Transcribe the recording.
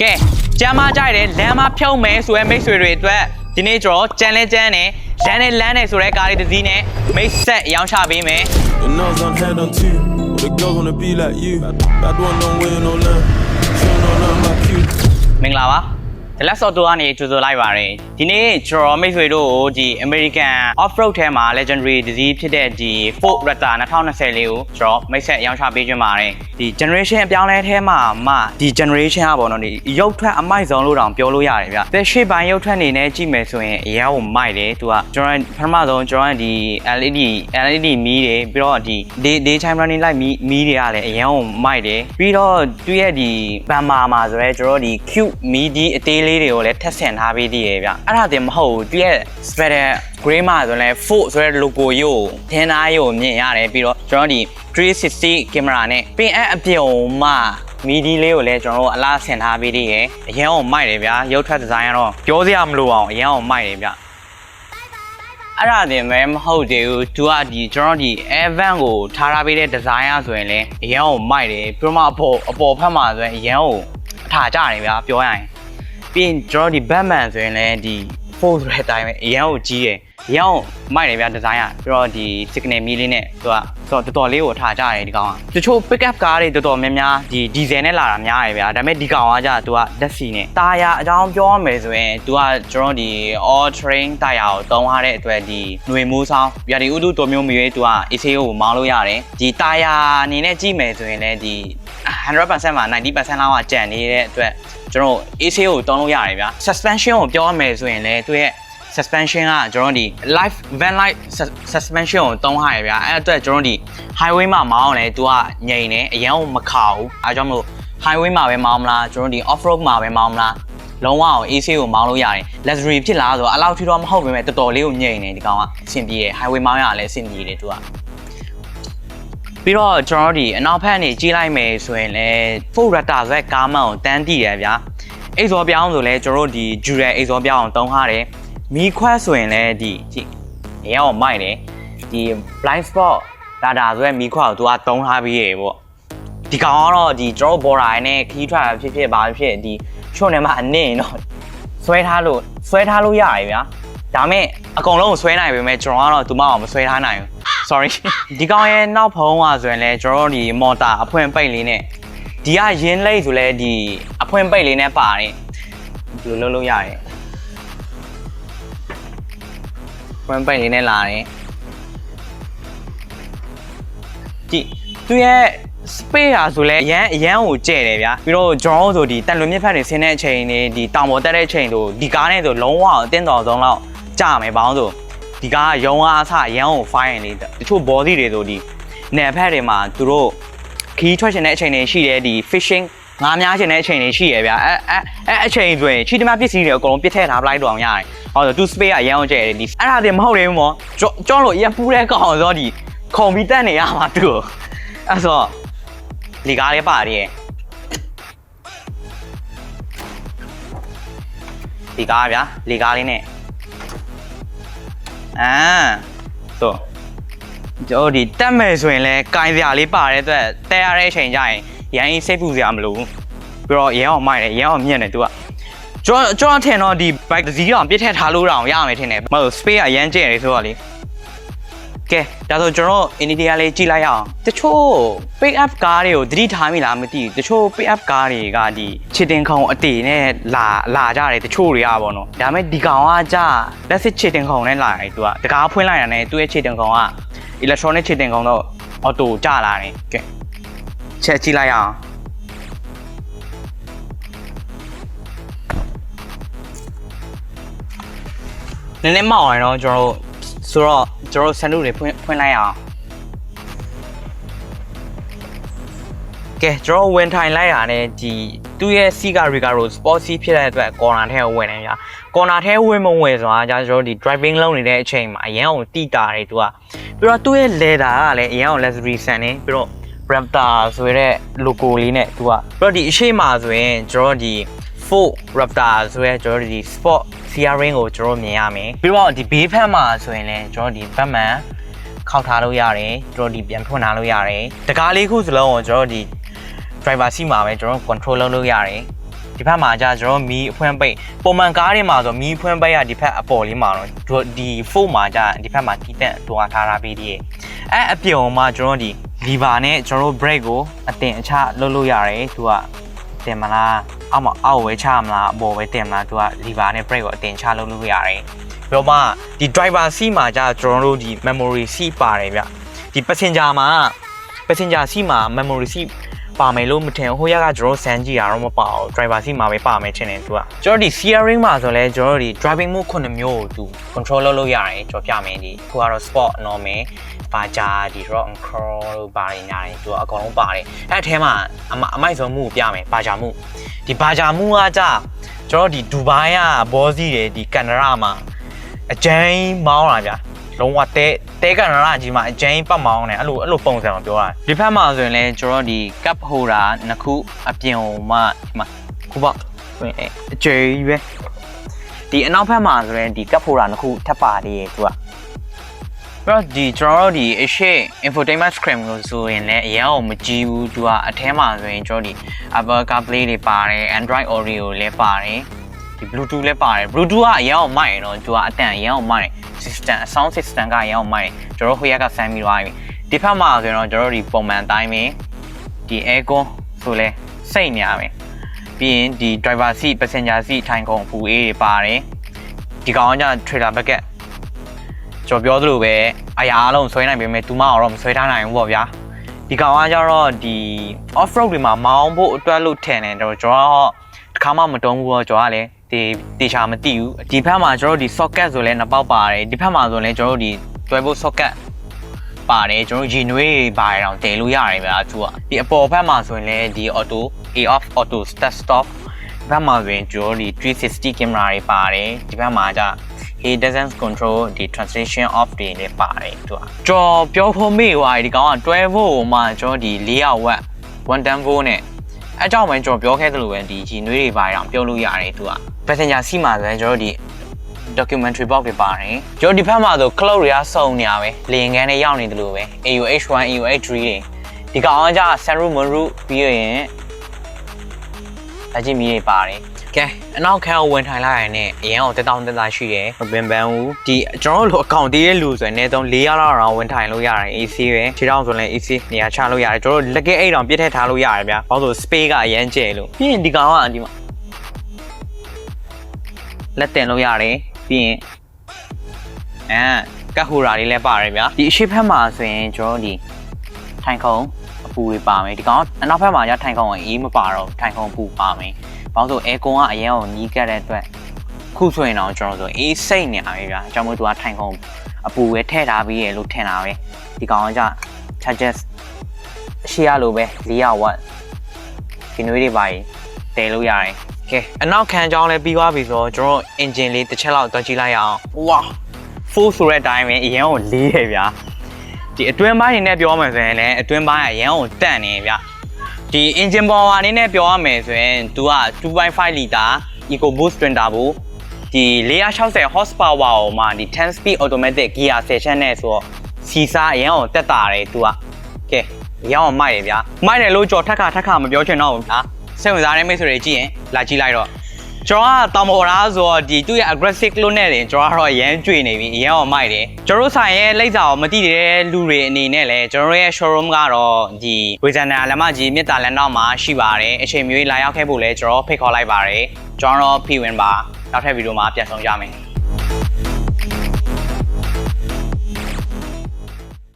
ကဲကျမ်းမကြိုက်တယ်လမ်းမဖြုံးမယ်ဆိုရဲမိတ်ဆွေတွေအတွက်ဒီနေ့ကျွန်တော်ကြမ်းလဲကြမ်းတယ်လမ်းနဲ့လမ်းနဲ့ဆိုရဲကားလေးတစ်စီးနဲ့မိတ်ဆက်ရောင်းချပေးမယ် Your nose on head on two. All the girls wanna be like you. Bad one don't win no land. She don't know nothing about you. မင်္ဂလာပါဒီလက်ဆော့တိုကနေကြိုဆိုလိုက်ပါတယ်ဒီနေ့ကျွန်တော်မိတ်ဆွေတို့ဒီ American Off-road ထဲမှာ Legendary တစ်စီးဖြစ်တဲ့ဒီ Ford Raptor 2020လေးကိုကျွန်တော်မိတ်ဆက်ရောင်းချပေးခြင်းပါတယ်ဒီ generation အပြောင်းလဲထဲမှာဒီ generation ကပေါ့နော်ဒီရုပ်ထွက်အမိုက်ဆုံးလို့တောင်ပြောလို့ရတယ်ဗျတဲ့ရှေ့ပိုင်းရုပ်ထွက်နေနဲ့ကြည့်မယ်ဆိုရင်အရန်ကိုမိုက်တယ်သူကကျွန်တော်ပထမဆုံးကျွန်တော်ဒီ LED မီးတွေပြီးတော့ဒီ day time running light မီးတွေကလည်းအရန်ကိုမိုက်တယ်ပြီးတော့သူရဲ့ဒီ bumper မှာဆိုရဲကျွန်တော်ဒီ cube မီးဒီအသေးလေးတွေကိုလည်းထပ်ဆင်ထားပေးသေးတယ်ဗျအဲ့ဒါတင်မဟုတ်ဘူးသူရဲ့ spreader gray မှာဆိုရင် Ford ဆိုတဲ့ logo ရုပ်ထင်းသားရုပ်မြင်ရတယ်ပြီးတော့ကျွန်တော်ဒီ360 camera နဲ့ပင်အပြုံမှာမီဒီလေးကိုလည်းကျွန်တော်တို့အလားဆင်ထားပေးသေးတယ်အရင်အောင်မိုက်တယ်ဗျာရုပ်ထွက်ဒီဇိုင်းကတော့ပြောစရာမလိုအောင်အရင်အောင်မိုက်တယ်ဗျအဲ့ဒါတင်ပဲမဟုတ်သေးဘူးသူကဒီကျွန်တော်ဒီ Evan ကိုထားပေးတဲ့ဒီဇိုင်းอ่ะဆိုရင်လည်းအရင်အောင်မိုက်တယ်ပြီးတော့အပေါ်ဖက်မှာဆိုရင်အရင်ကိုအထာကြတယ်ဗျာပြောရရင်ပြီးရင်ကျွန်တော်ဒီ Batman ဆိုရင်လည်းဒီ Ford ဆိုတဲ့အတိုင်းပဲအရင်ကိုကြီးတယ်အရင်ကိုမိုက်တယ်ဗျာဒီဇိုင်းอ่ะပြီးတော့ဒီ signal မီးလေးနဲ့သူကတော်တော်လေးကိုထားကြတယ်ဒီကောင်ကတချို့ pick up ကားတွေတော်တော်များများဒီ diesel နဲ့လာတာများတယ်ဗျာဒါပေမဲ့ဒီကောင်ကကြာသူကလက်စီနဲ့တာယာအကြောင်းပြောရမယ်ဆိုရင်သူကကျွန်တော်ဒီ all terrain တာယာကိုတုံးထားတဲ့အတွက်ဒီຫນွေမိုးဆောင်ဗျာဒီဥတုတော်မျိုးမျိုးသူက ACO ကိုမောင်းလို့ရတယ်ဒီတာယာအနေနဲ့ကြည့်မယ်ဆိုရင်လည်းဒီ 100% မှာ 90% လောက်ကကျန်နေတဲ့အတွက်ကျွန်တော် AC ကိုတောင်းလို့ရတယ်ဗျာ suspension ကိုပြောရမယ်ဆိုရင်လည်းသူရဲ့ suspension ကကျွန်တော်ဒီ live van light suspension ကိုတောင်းထားရဗျာအဲ့အတွက်ကျွန်တော်ဒီ highway မှာမောင်းလည်းသူကငြိမ်နေအရင်ကမခါဘူးအဲကြောင့်မလို့ highway မှာပဲမောင်းမလားကျွန်တော်ဒီ off road မှာပဲမောင်းမလားလုံးဝအောင် AC ကိုမောင်းလို့ရတယ် luxury ဖြစ်လားဆိုတော့အလောက်ထိတော့မဟုတ်ပေမဲ့တော်တော်လေးကိုငြိမ်နေဒီကောင်ကအဆင်ပြေတယ် highway မောင်းရလည်းအဆင်ပြေတယ်သူကပြီးတော့ကျွန်တော်ဒီအနောက်ဖက်နေကြီးလိုက်မယ်ဆိုရင်လည်း Ford Raptor ဆိုတဲ့ကားမှန်ကိုတန်းတည်ရဗျာအိတ်စောပြောင်းဆိုလဲကျွန်တော်တို့ဒီ Dual အိတ်စောပြောင်းအောင်တုံးထားတယ်မီးခွက်ဆိုရင်လည်းဒီအရင်ကမိုက်တယ်ဒီ blind spot ဒါဆိုရဲမီးခွက်ကိုသူကတုံးထားပြီးရေပေါ့ဒီကောင်ကတော့ဒီကျွန်တော် border နဲ့ခီးထွက်တာဖြစ်ဘာဖြစ်ဒီချွတ်နေမှာအနည်းတော့ဆွဲထားလို့ရတယ်ဗျာဒါမဲ့အကုန်လုံးဆွဲနိုင်ပေမဲ့ကျွန်တော်ကတော့သူမအောင်မဆွဲထားနိုင်ဘူး sorry ဒီကောင်ရဲ့နောက်ဖုံးကဆိုရင်လည်းကျွန်တော်ဒီ motor အဖွင့်ပိတ်လေးနဲ့ဒီကရင်းလိတ်ဆိုလဲဒီအဖွင့်ပိတ်လေးနဲ့ပါတယ်ဒီလိုလုပ်ရတယ်ဖွင့်ပိတ်လေးနဲ့လာတယ်ကြည့်သူရဲ့ space ဟာဆိုလဲအရန်ကိုကျဲတယ်ဗျာပြီးတော့ကျွန်တော်ဆိုဒီတန်လွင်မြစ်ဖက်တွေဆင်းတဲ့အချိန်နေဒီတောင်ပေါ်တက်တဲ့အချိန်ဆိုဒီကားနဲ့ဆိုလုံးဝအတင်းတော်ဆုံးလောက်ကြာမယ်ဘောင်းဆိုဒီကားရုံအားအစရန်ကို fine လေးတချို့ body တွေဆိုဒီနယ်ဖက်တွေမှာသူတို့ခီးထွက်ရှင်တဲ့အချိန်တွေရှိတယ်ဒီ fishing ငါးများရှင်တဲ့အချိန်တွေရှိရဗျာအဲအချိန်ဆိုရင်ချီတမပစ္စည်းတွေအကုန်လုံးပစ်ထည့်ထားပလိုက်တော့အောင်ရတယ်ဟောဆိုသူ space ကအရန်ကိုကျဲတယ်ဒီအဲ့ဒါတွေမဟုတ်သေးဘူးမောကြောင်းလို့ရပူတဲ့ကောင်ဆိုဒီခုံပြီးတက်နေရမှာသူအဲ့ဆိုလေကားလေးပါတယ်လေကားဗျာလေကားလေးနဲ့ဆိုကျွန်တော်ဒီတက်မယ်ဆိုရင်လည်းကင်စရာလေးပါတဲ့အတွက်တဲရတဲ့အချိန်ကျရင်ရန်စိတ်ပူစရာမလိုဘူးပြီးတော့ရန်အောင်မိုက်တယ်ရန်အောင်မြင့်တယ်သူကကျွန်တော်ထင်တော့ဒီ bike တစ်စီးအောင်ပြစ်ထည့်ထားလို့တော့ရမယ်ထင်တယ်မဟုတ် space ကအရန်ကျဲတယ်ဆိုတော့လေကဲဒါဆိုကျွန်တော် India လေးကြည့်လိုက်ရအောင်တချို့ pick up ကားတွေကိုသတိထားမိလားမသိဘူးတချို့ pick up ကားတွေကဒီချစ်တင်ခုံအတေနဲ့လာကြတယ်တချို့တွေကပေါ့နော်ဒါပေမဲ့ဒီကောင်ကကြာလက်စစ်ချစ်တင်ခုံနဲ့လာတယ်သူကတကားဖွင့်လိုက်တာနဲ့သူ့ရဲ့ချစ်တင်ခုံက electronic ချစ်တင်ခုံတော့ auto ကျလာတယ်ကဲချက်ကြည့်လိုက်ရအောင်နည်းနည်းမောက်အောင်တော့ကျွန်တော်ဆိုတော့ကျွန်တော်ဆန်တို့တွေဖွင့်လိုက်အောင်ကဲကျွန်တော်ဝင်ထိုင်လိုက်ရတဲ့ဒီသူ့ရဲ့စီကရီကာရို sport C ဖြစ်တဲ့အတွက်ကော်နာထဲကိုဝင်နေဗျာကော်နာထဲဝင်မဝင်ဆိုတာကျွန်တော်ဒီ driving လုပ်နေတဲ့အချိန်မှာအရန်အောင်တိတာတယ်သူကပြီးတော့သူ့ရဲ့ leather ကလည်းအရန်အောင် luxury ဆန်နေပြီးတော့ Raptor ဆိုတဲ့ logo လေးနဲ့သူကပြီးတော့ဒီအရှိမဆိုရင်ကျွန်တော်ဒီ Ford Raptor ဆိုရဲကျွန်တော်ဒီ sport steering ကိုကျွန်တော်မြင်ရမယ်ပြီးတော့ဒီဘေးဖက်မှာဆိုရင်လည်းကျွန်တော်ဒီ Batman ခောက်ထားလို့ရတယ်ကျွန်တော်ဒီပြန်ဖွင့်ထားလို့ရတယ်တကားလေးခုစလုံးကိုကျွန်တော်ဒီ driver seat မှာပဲကျွန်တော် control လုပ်လို့ရတယ် ဒီဖက်မှာကြာကျွန်တော်မီအဖွင့်ပိတ်ပုံမှန်ကားတွေမှာဆိုမီဖွင့်ပိတ်ရဒီဖက်အပေါ်လေးမှာတော့ဒီ4မှာကြာဒီဖက်မှာတီးတက်တွားထားတာပြီးတည်းအပြုံမှာကျွန်တော်ဒီ lever နဲ့ကျွန်တော် brake ကိုအတင်အချလုပ်လို့ရတယ်သူကတင်မလားအောက်ဝဲချမလားအပေါ်ဝဲတင်မလားသူက lever နဲ့ brake ကိုအတင်ချလုပ်လို့ရတယ်ပြီးတော့မှဒီ driver seat မှာကြာကျွန်တော်တို့ဒီ memory seat ပါတယ်ဗျဒီ passenger seat မှာ memory seat ပါမယ်လို့မထင်ဟိုရကကျွန်တော်စမ်းကြည့်ရတော့မပါဘူး driver seat မှာပဲပါမယ်ထင်တယ်သူကကျွန်တော်ဒီ steering မှာဆိုလဲကျွန်တော်ဒီ driving mode 9မျိုးကိုသူ control လုပ်လို့ရတယ်ကျွန်တော်ပြမယ်ဒီခုကတော့ sport normal ဘာကြာဒီ rock and crawl လို့ပါတယ်ညာတယ်သူကအကောင်လုံးပါတယ်အဲ့အထဲမှာအမိုက်ဆုံးမှုကိုပြမယ်ဘာကြာမှုဒီဘာကြာမှုကကြာကျွန်တော်ဒီဒူဘိုင်းကဘောစီးတယ်ဒီကန်နရာမှာအကျန်းမောင်းလာဗျာလုံးဝတဲကန်နရာကြီးမှာအကျန်းပတ်မောင်းတယ်အဲ့လိုပုံစံမှာပြောတာဒီဖက်မှာဆိုရင်လည်းကျွန်တော်ဒီ cup holder နှစ်ခုအပြင်မှာခုပေါ့ဆိုရင်အကျန်းကြီးပဲဒီအနောက်ဖက်မှာဆိုရင်ဒီ cup holder နှစ်ခုထပ်ပါသေးတယ်သူကတော့ဒီကျွန်တော်တို့ဒီအရှိ infotainment screen လို့ဆိုရင်လည်းအရင်ကမကြည့်ဘူးသူကအထဲမှာဆိုရင်ကျွန်တော်ဒီ Apple CarPlay တွေပါတယ် Android Audio လည်းပါတယ်ဒီ Bluetooth လည်းပါတယ် Bluetooth ကအရင်ကမိုက်ရတော့သူကအတန်အရင်ကမိုက် system sound system ကအရင်ကမိုက်ကျွန်တော်ဟိုရက်ကဆမ်းပြီးသွားပြီဒီဖက်မှာဆိုရင်တော့ကျွန်တော်ဒီပုံမှန်တိုင်းပဲဒီ aircon ဆိုလဲစိတ်နေရမယ်ပြီးရင်ဒီ driver seat passenger seat ထိုင်ခုံပူအေးတွေပါတယ်ဒီကောင်က trailer bucket ကျွန်တော်ပြောသလိုပဲအရာအလုံးဆွဲနိုင်ပေမဲ့သူမအောင်မဆွဲထားနိုင်ဘူးပေါ့ဗျာဒီကောင်ကကြတော့ဒီ off road တွေမှာမောင်းဖို့အတွက်လို့ထင်တယ်ကျွန်တော်တစ်ခါမှမတုံးဘူးတော့ကျွန်တော်ကလည်းတေချာမသိဘူးဒီဘက်မှာကျွန်တော်ဒီ socket ဆိုလဲနှစ်ပေါက်ပါတယ်ဒီဘက်မှာဆိုလဲကျွန်တော်ဒီတွဲဖို့ socket ပါတယ်ကျွန်တော်ရေနွေးပါတယ်တော့တည်လို့ရတယ်ဗျာသူကဒီအပေါ်ဘက်မှာဆိုရင်လည်းဒီ auto off auto startဘက်မှာဆိုရင်ကျွန်တော်ဒီ360 camera တွေပါတယ်ဒီဘက်မှာじゃhe doesn't control the translation of တွေလည်းပါတယ်သူကကြော်ပြောဖို့မေ့သွားဒီကောင်က12 volt မှာကျွန်တော်ဒီ400 watt 110 volt နဲ့အဲကြောင့်ပဲကျွန်တော်ပြောခဲ့သလိုပဲဒီကြီးနွေးတွေပါတယ်အောင်ပြောလို့ရတယ်သူက passenger seat မှာဆိုရင်ကျွန်တော်ဒီ documentary box တွေပါတယ်ကျွန်တော်ဒီဘက်မှာဆို cloud တွေကစုံနေရပဲလေငန်းနဲ့ရောက်နေတယ်လို့ပဲ AUH1 AUH3 တွေဒီကောင်ကじゃ sunroof moonroof ပြီးရင်အကြည့်မီးတွေပါတယ်ကဲအနောက်ခန်းကိုဝင်ထိုင်လိုက်ရင်လည်းအရင်ကတက်တောင်းတက်သားရှိတယ်မပင်ပန်းဘူးဒီကျွန်တော်တို့လိုအကောင့်သေးတဲ့လူဆိုရင်အနည်းဆုံး4ရက်လောက်တော့ဝင်ထိုင်လို့ရတယ် AC ပဲခြေထောက်ဆိုရင် AC နေရာချလို့ရတယ်ကျွန်တော်တို့လက်ကဲအိတ်တောင်ပြစ်ထည့်ထားလို့ရတယ်ဗျာဘာလို့ဆို space ကအရန်ကျဲလို့ပြီးရင်ဒီကောင်ကဒီမှာလက်တင်လို့ရတယ်ပြီးရင်ကတ်ဟိုရာလေးလည်းပါတယ်ဗျာဒီအရှိဖက်မှာဆိုရင်ကျွန်တော်ဒီထိုင်ခုံအပူတွေပါမယ်ဒီကောင်အနောက်ဖက်မှာကျထိုင်ခုံအေးမပါတော့ထိုင်ခုံပူပါမယ်ဘာလို့ဆိုအဲကွန်ကအရင်ကနီးကတ်တဲ့အတွက်ခုဆိုရင်တော့ကျွန်တော်ဆိုအေးစိတ်နေပါပဲဗျာအကြောင်းမို့သူကထိုင်ခုံအပူပဲထည့်ထားပြီးရလို့ထင်တာပဲဒီကောင်ကကြ charges ရှေ့ရလို့ပဲ400 watt ဒီနွေးတွေပါတည်လို့ရတယ်ကဲအနောက်ခံကြောင်းလည်းပြီးသွားပြီဆိုတော့ကျွန်တော် engine လေးတစ်ချက်လောက်တွက်ကြည့်လိုက်ရအောင်ဝါ full ဆိုတဲ့အတိုင်းပဲအရင်ကလေးတယ်ဗျာဒီအတွင်းပိုင်းနေနဲ့ပြောမယ်ဆိုရင်လည်းအတွင်းပိုင်းအရင်ကတန့်နေဗျာဒီ engine power အနေနဲ့ပြောရမယ်ဆိုရင်သူက 2.5 liter EcoBoost twin turbo ဒီ460 horsepower ကိုမှဒီ10 speed automatic gear section နဲ့ဆိုတော့စီစားအရင်ကတက်တာတယ်သူကကဲအရင်ကမိုက်တယ်ဗျာမိုက်တယ်လို့ကြော်ထက်ခါမပြောချင်တော့ဘူးဗျာစိတ်ဝင်စားတဲ့မိတ်ဆွေတွေကြည့်ရင်လာကြည့်လိုက်တော့ကျွန်တော်ကတောင်ပေါ်သားဆိုတော့ဒီသူ့ရဲ့ aggressive လို့နဲ့တင်ကျွန်တော်ကတော့အရန်ကြွေနေပြီအရန်အောင်မိုက်တယ်ကျွန်တော်ဆိုင်ရဲ့လိပ်စာကိုမသိတဲ့လူတွေအနေနဲ့လည်းကျွန်တော်ရဲ့ showroom ကတော့ဒီဝေဇန်နာလမ်းမကြီးမြစ်တာလမ်းတော့မှာရှိပါတယ်အချိန်မျိုးလာရောက်ခဲ့ဖို့လည်းကျွန်တော်ဖိတ်ခေါ်လိုက်ပါတယ်ကျွန်တော်တော့ဖိဝင်ပါနောက်ထပ်ဗီဒီယိုမှာပြန်ဆောင်ကြမယ်